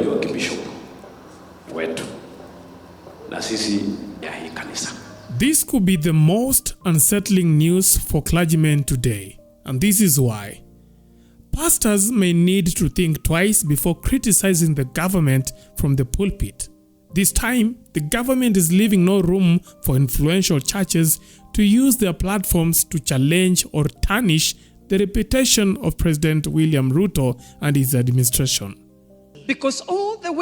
unajua kibishop wetu na sisi ya hii kanisa. This could be the most unsettling news for clergymen today, and this is why. Pastors may need to think twice before criticizing the government from the pulpit. This time, the government is leaving no room for influential churches to use their platforms to challenge or tarnish the reputation of President William Ruto and his administration. Because all the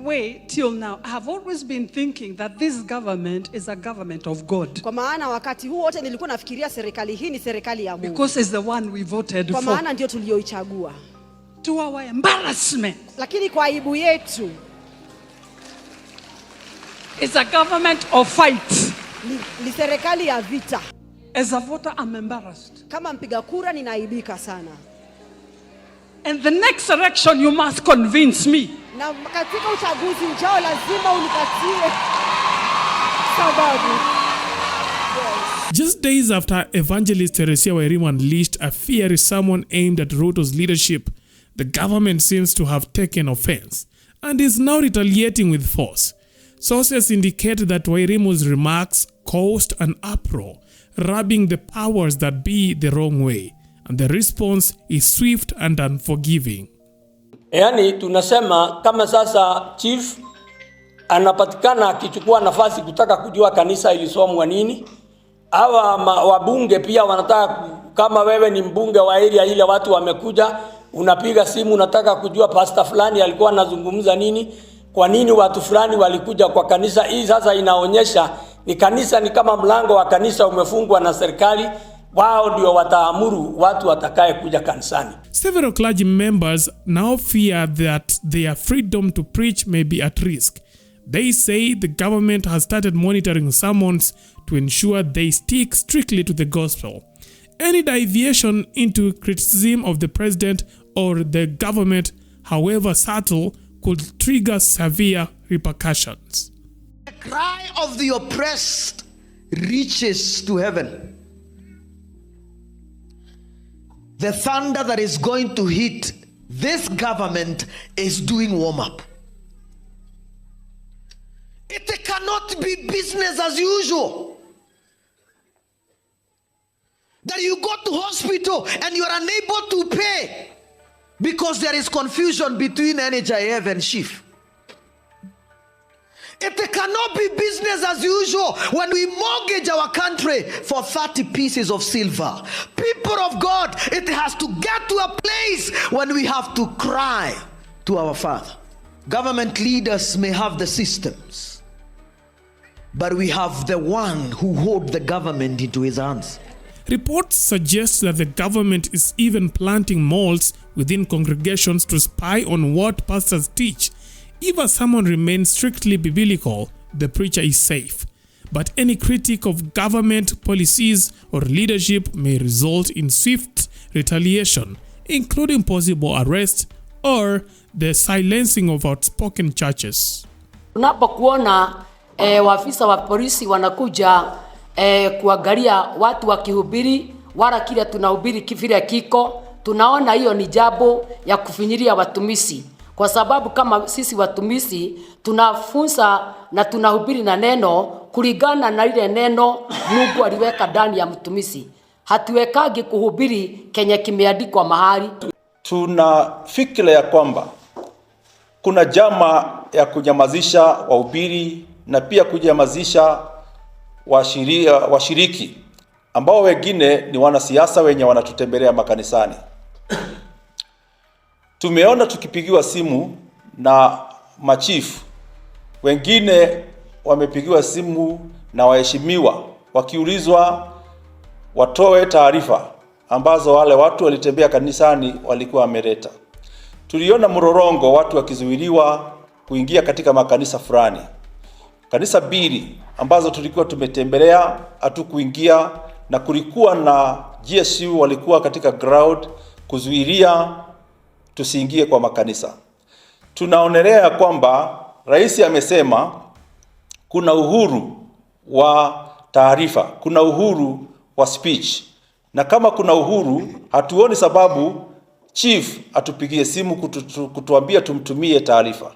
way till now, I have always been thinking that this government is a government of God. Kwa maana wakati huu wote nilikuwa nafikiria serikali hii ni serikali ya Mungu. Because it's the one we voted for. Kwa maana ndio tulioichagua. To our embarrassment. Lakini kwa aibu yetu, it's a government of fight. Ni serikali ya vita. As a voter, I'm embarrassed. Kama mpiga kura ninaibika sana. And the next election you must convince me. Na katika uchaguzi ujao lazima unipatie sababu. Yes. Just days after evangelist Teresiah Wairimu unleashed a fiery sermon aimed at Ruto's leadership, the government seems to have taken offense and is now retaliating with force. Sources indicate that Wairimu's remarks caused an uproar, rubbing the powers that be the wrong way, and the response is swift and unforgiving. Yani tunasema kama sasa chief anapatikana akichukua nafasi kutaka kujua kanisa ilisomwa nini, hawa wabunge pia wanataka, kama wewe ni mbunge wa area ile watu wamekuja, unapiga simu unataka kujua pastor fulani alikuwa anazungumza nini, kwa nini watu fulani walikuja kwa kanisa hii. Sasa inaonyesha ni kanisa ni kama mlango wa kanisa umefungwa na serikali, wao ndio wataamuru watu watakaye kuja kanisani. Several clergy members now fear that their freedom to preach may be at risk. They say the government has started monitoring sermons to ensure they stick strictly to the gospel. Any deviation into criticism of the president or the government, however subtle, could trigger severe repercussions. The cry of the oppressed reaches to heaven. The thunder that is going to hit this government is doing warm-up. It cannot be business as usual. That you go to hospital and you are unable to pay because there is confusion between NHIF and chief. It cannot be business as usual when we mortgage our country for 30 pieces of silver. People of God, it has to get to a place when we have to cry to our Father. Government leaders may have the systems, but we have the one who holds the government into his hands. Reports suggest that the government is even planting moles within congregations to spy on what pastors teach. If a sermon remains strictly biblical, the preacher is safe. But any critique of government policies or leadership may result in swift retaliation, including possible arrest or the silencing of outspoken churches. Unapokuona waafisa wa polisi wanakuja kuangalia watu wakihubiri wala kile tunahubiri kivile kiko, tunaona hiyo ni jambo ya kufinyilia watumishi. Kwa sababu kama sisi watumishi tunafunza na tunahubiri na neno kulingana na ile neno Mungu aliweka ndani ya mtumishi. Hatuwekagi kuhubiri kenye kimeandikwa mahali. Tunafikira ya kwamba kuna jama ya kunyamazisha wahubiri na pia kunyamazisha washiriki ambao wengine ni wanasiasa wenye wanatutembelea makanisani. Tumeona tukipigiwa simu na machifu, wengine wamepigiwa simu na waheshimiwa wakiulizwa watoe taarifa ambazo wale watu walitembea kanisani walikuwa wameleta. Tuliona mrorongo watu wakizuiliwa kuingia katika makanisa fulani. Kanisa mbili ambazo tulikuwa tumetembelea hatukuingia, na kulikuwa na GSU walikuwa katika ground kuzuilia tusiingie kwa makanisa. Tunaonelea kwamba rais amesema kuna uhuru wa taarifa, kuna uhuru wa speech. Na kama kuna uhuru, hatuoni sababu chief atupigie simu kutuambia tumtumie taarifa.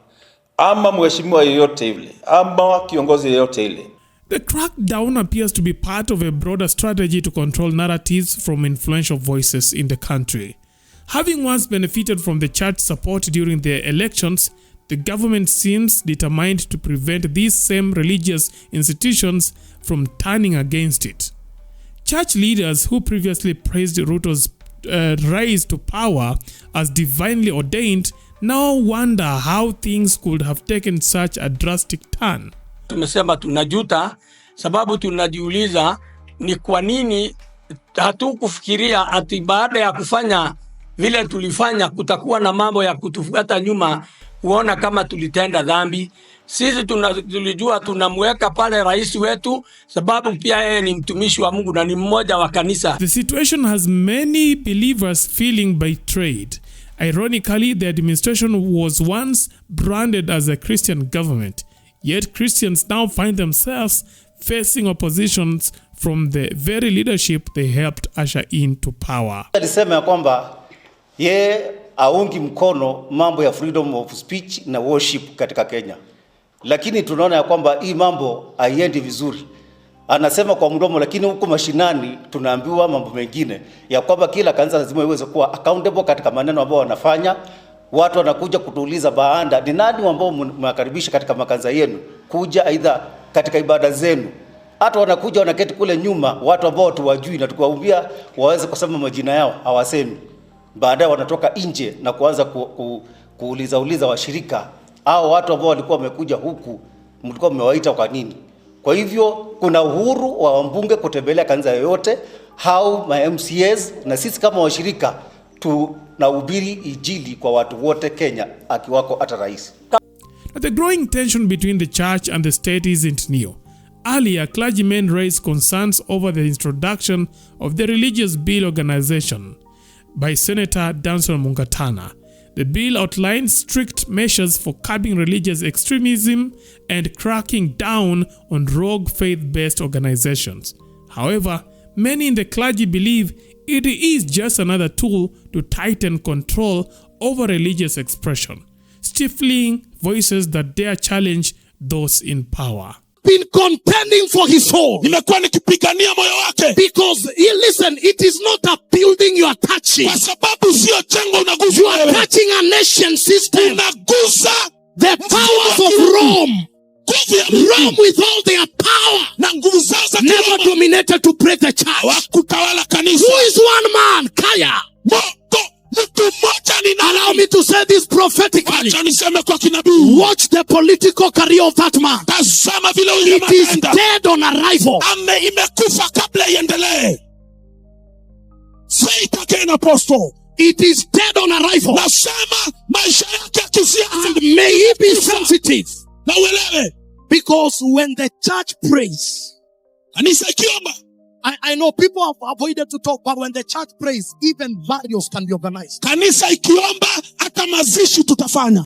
ama mheshimiwa yeyote ile ama kiongozi yeyote ile. The crackdown appears to be part of a broader strategy to control narratives from influential voices in the country. Having once benefited from the church support during the elections, the government seems determined to prevent these same religious institutions from turning against it. Church leaders who previously praised Ruto's rise to power as divinely ordained now wonder how things could have taken such a drastic turn. Tumesema tunajuta sababu tunajiuliza ni kwa nini hatukufikiria ati baada ya kufanya vile tulifanya kutakuwa na mambo ya kutufuata nyuma kuona kama tulitenda dhambi. Sisi tulijua tunamweka pale rais wetu sababu pia yeye ni mtumishi wa Mungu na ni mmoja wa kanisa. The situation has many believers feeling betrayed. Ironically, the administration was once branded as a Christian government. Yet Christians now find themselves facing oppositions from the very leadership they helped usher into power. Alisema ya kwamba yeye aungi mkono mambo ya freedom of speech na worship katika Kenya. Lakini tunaona ya kwamba hii mambo haiendi vizuri. Anasema kwa mdomo, lakini huko mashinani tunaambiwa mambo mengine ya kwamba kila kanisa lazima iweze kuwa accountable katika maneno ambayo wanafanya. Watu wanakuja kutuuliza baada ni nani ambao mnakaribisha katika makanisa yenu kuja aidha katika ibada zenu. Hata wanakuja wanaketi kule nyuma watu ambao tuwajui na tukawaambia waweze kusema majina yao hawasemi. Baadaye wanatoka nje na kuanza kuuliza washirika au watu ambao walikuwa wamekuja huku mlikuwa mmewaita kwa nini. Kwa hivyo kuna uhuru wa wabunge kutembelea kanisa yoyote au ma MCAs, na sisi kama washirika tunahubiri injili kwa watu wote Kenya akiwako hata rais. The growing tension between the church and the state isn't new. Earlier, clergymen raised concerns over the introduction of the Religious Bill Organization by Senator Danson Mungatana. The bill outlines strict measures for curbing religious extremism and cracking down on rogue faith-based organizations. However, many in the clergy believe it is just another tool to tighten control over religious expression, stifling voices that dare challenge those in power. Been contending for his soul. Nimekuwa nikipigania moyo wake. Because listen, it is not a building you are touching. Kwa sababu sio jengo unagusa. You are touching a nation system. Unagusa the powers of Rome. Rome with all their power. Na nguvu zao za never dominated to break the church. Wakutawala kanisa. Who is one man? Kaya. Allow me to say this prophetically. Watch the political career of that man. It is dead on arrival. Say it again, Apostle. It is dead on arrival. And may he be sensitive. Because when the church prays, I know people have avoided to talk, but when the church prays, even burials can be organized. Kanisa ikiomba hata mazishi tutafanya.